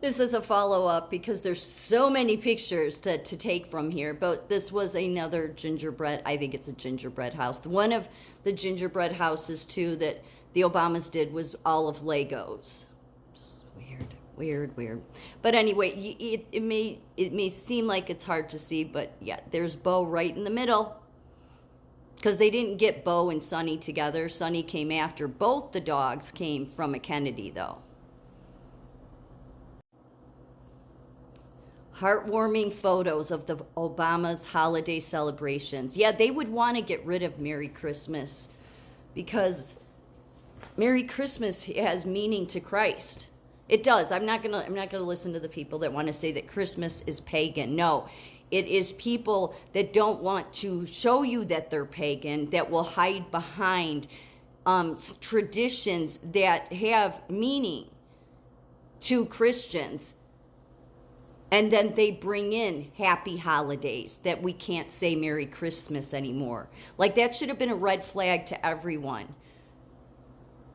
This is a follow-up because there's so many pictures to take from here, but this was another gingerbread. I think it's a gingerbread house. One of the gingerbread houses, too, that the Obamas did was all of Legos. Just weird, weird, weird. But anyway, it may seem like it's hard to see, but yeah, there's Bo right in the middle. Because they didn't get Bo and Sonny together. Sonny came after. Both the dogs came from a Kennedy, though. Heartwarming photos of the Obama's holiday celebrations. Yeah, they would want to get rid of Merry Christmas because Merry Christmas has meaning to Christ. It does. I'm not gonna listen to the people that want to say that Christmas is pagan. No. It is people that don't want to show you that they're pagan, that will hide behind traditions that have meaning to Christians. And then they bring in happy holidays that we can't say Merry Christmas anymore. Like that should have been a red flag to everyone.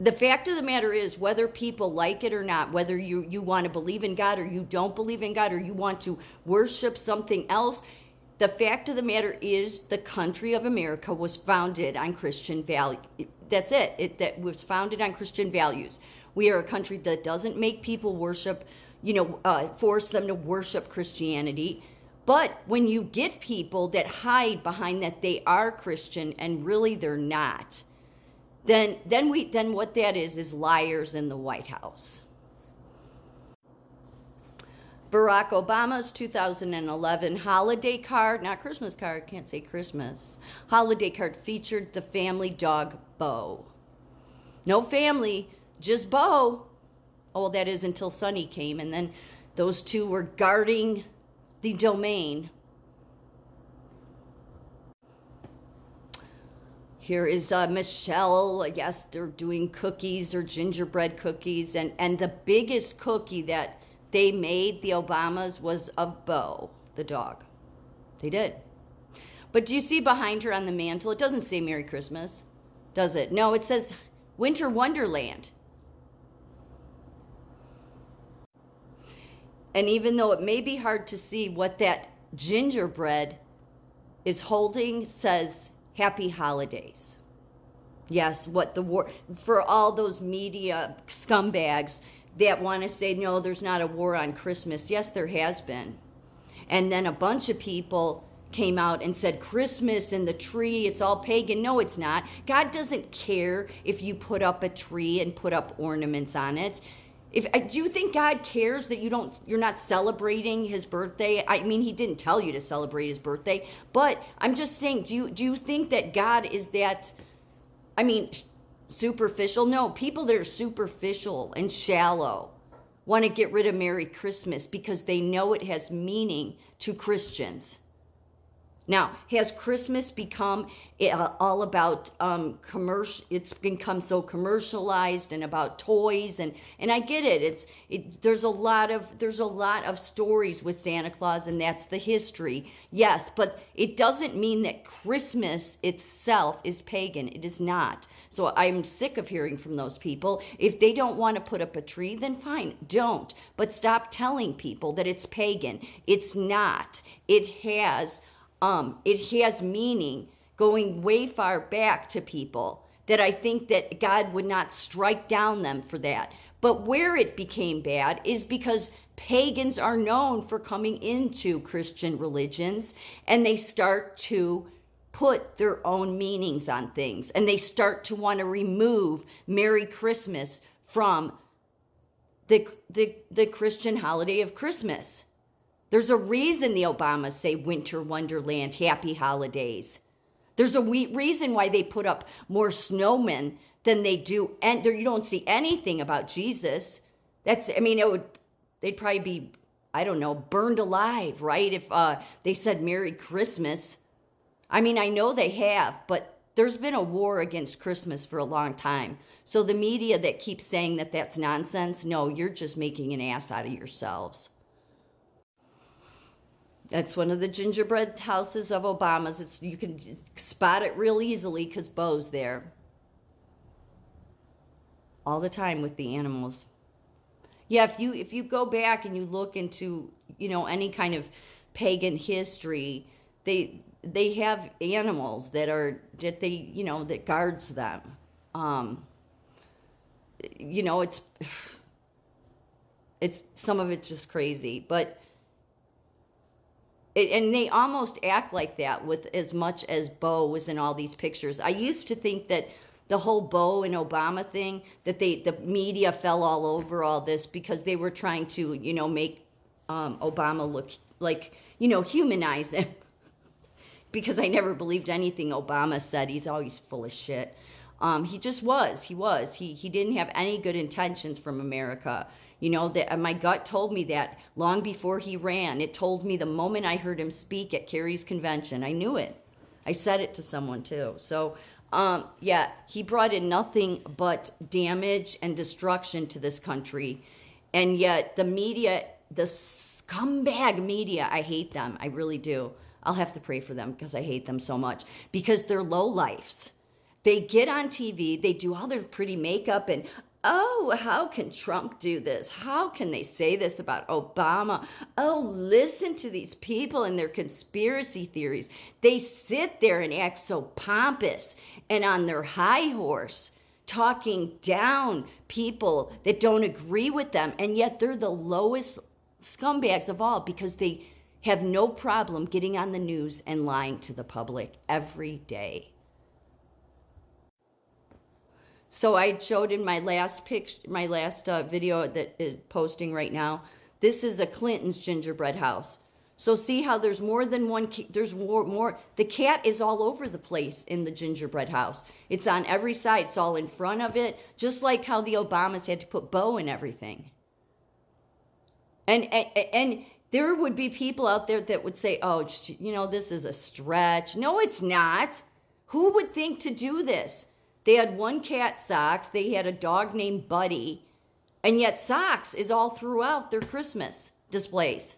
The fact of the matter is, whether people like it or not, whether you want to believe in God or you don't believe in God or you want to worship something else, the fact of the matter is the country of America was founded on Christian value. That's it. That was founded on Christian values. We are a country that doesn't make people worship, force them to worship Christianity. But when you get people that hide behind that they are Christian and really they're not, then what that is liars in the White House. Barack Obama's 2011 holiday card, not Christmas card, can't say Christmas, holiday card featured the family dog Bo. No family, just Bo. Oh, well, that is until Sonny came, and then those two were guarding the domain. Here is Michelle. I guess they're doing cookies or gingerbread cookies, and the biggest cookie that they made, the Obamas, was of Bo, the dog. They did. But do you see behind her on the mantle? It doesn't say Merry Christmas, does it? No, it says Winter Wonderland. And even though it may be hard to see what that gingerbread is holding, says Happy Holidays. Yes, what the war, for all those media scumbags that want to say, no, there's not a war on Christmas. Yes, there has been. And then a bunch of people came out and said Christmas and the tree, it's all pagan. No, it's not. God doesn't care if you put up a tree and put up ornaments on it. Do you think God cares that you're not celebrating his birthday? I mean, he didn't tell you to celebrate his birthday, but I'm just saying, do you think that God is that, superficial? No, people that are superficial and shallow want to get rid of Merry Christmas because they know it has meaning to Christians. Now, has Christmas become all about commercial? It's become so commercialized and about toys, and I get it. There's a lot of stories with Santa Claus, and that's the history. Yes, but it doesn't mean that Christmas itself is pagan. It is not. So I'm sick of hearing from those people. If they don't want to put up a tree, then fine, don't. But stop telling people that it's pagan. It's not. It has meaning going way far back to people that I think that God would not strike down them for that. But where it became bad is because pagans are known for coming into Christian religions and they start to put their own meanings on things and they start to want to remove Merry Christmas from the Christian holiday of Christmas. There's a reason the Obamas say Winter Wonderland, Happy Holidays. There's a reason why they put up more snowmen than they do, and you don't see anything about Jesus. They'd probably be, I don't know, burned alive, right? If they said Merry Christmas. I know they have, but there's been a war against Christmas for a long time. So the media that keeps saying that that's nonsense, no, you're just making an ass out of yourselves. That's one of the gingerbread houses of Obama's. You can spot it real easily because Bo's there. All the time with the animals. Yeah, if you go back and you look into, any kind of pagan history, they have animals that guards them. Um, it's some of it's just crazy, but and they almost act like that with as much as Bo was in all these pictures. I used to think that the whole Bo and Obama thing, that the media fell all over all this because they were trying to, make Obama look like, humanize him. Because I never believed anything Obama said. He's always full of shit. He just was. He didn't have any good intentions from America. That my gut told me that long before he ran. It told me the moment I heard him speak at Kerry's convention. I knew it. I said it to someone too. So, yeah, he brought in nothing but damage and destruction to this country. And yet the media, the scumbag media, I hate them. I really do. I'll have to pray for them because I hate them so much. Because they're lowlifes. They get on TV, they do all their pretty makeup and, oh, how can Trump do this? How can they say this about Obama? Oh, listen to these people and their conspiracy theories. They sit there and act so pompous and on their high horse, talking down people that don't agree with them. And yet they're the lowest scumbags of all because they have no problem getting on the news and lying to the public every day. So I showed in my last video that is posting right now. This is a Clinton's gingerbread house. So see how there's more than one. There's more. The cat is all over the place in the gingerbread house. It's on every side. It's all in front of it. Just like how the Obamas had to put Bo in everything. And there would be people out there that would say, "Oh, this is a stretch." No, it's not. Who would think to do this? They had one cat, Socks. They had a dog named Buddy. And yet Socks is all throughout their Christmas displays.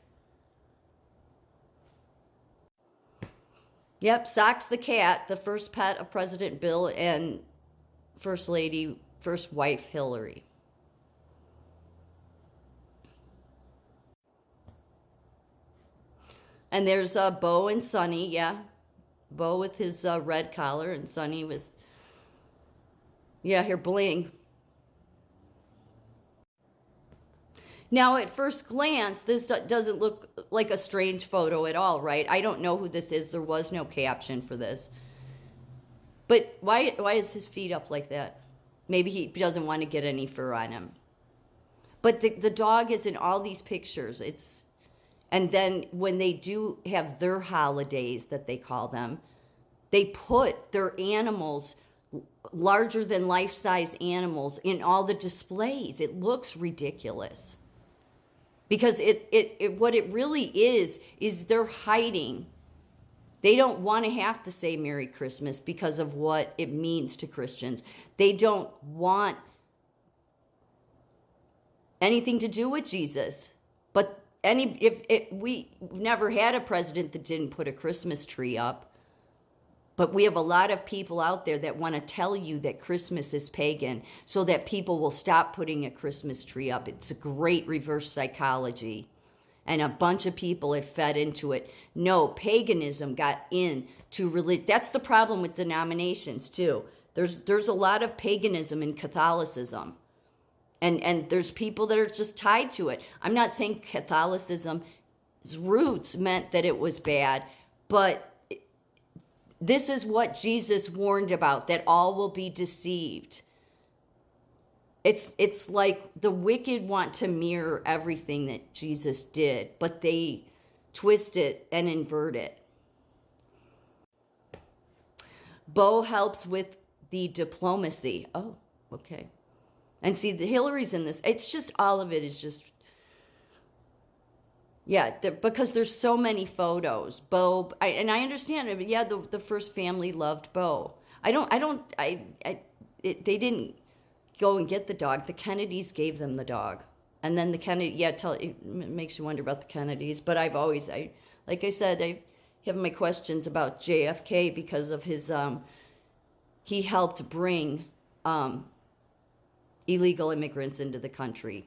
Yep, Socks the cat, the first pet of President Bill and First wife Hillary. And there's Bo and Sonny, yeah. Bo with his red collar and Sonny with... Yeah, here, bling. Now, at first glance, this doesn't look like a strange photo at all, right? I don't know who this is. There was no caption for this. But why is his feet up like that? Maybe he doesn't want to get any fur on him. But the dog is in all these pictures. And then when they do have their holidays that they call them, they put their animals, larger than life-size animals, in all the displays. It looks ridiculous. Because what it really is they're hiding. They don't want to have to say Merry Christmas because of what it means to Christians. They don't want anything to do with Jesus. But if we never had a president that didn't put a Christmas tree up. But we have a lot of people out there that want to tell you that Christmas is pagan so that people will stop putting a Christmas tree up. It's a great reverse psychology. And a bunch of people have fed into it. No, paganism got into religion. That's the problem with denominations, too. There's a lot of paganism in Catholicism. And there's people that are just tied to it. I'm not saying Catholicism's roots meant that it was bad, but this is what Jesus warned about, that all will be deceived. It's like the wicked want to mirror everything that Jesus did, but they twist it and invert it. Bo helps with the diplomacy. Oh, okay. And see, the Hillary's in this. It's just, all of it is just... Yeah, because there's so many photos. Bo, and I understand it, but yeah, the first family loved Bo. They didn't go and get the dog. The Kennedys gave them the dog. And then the Kennedy, it makes you wonder about the Kennedys. But like I said, I have my questions about JFK because of his, he helped bring illegal immigrants into the country.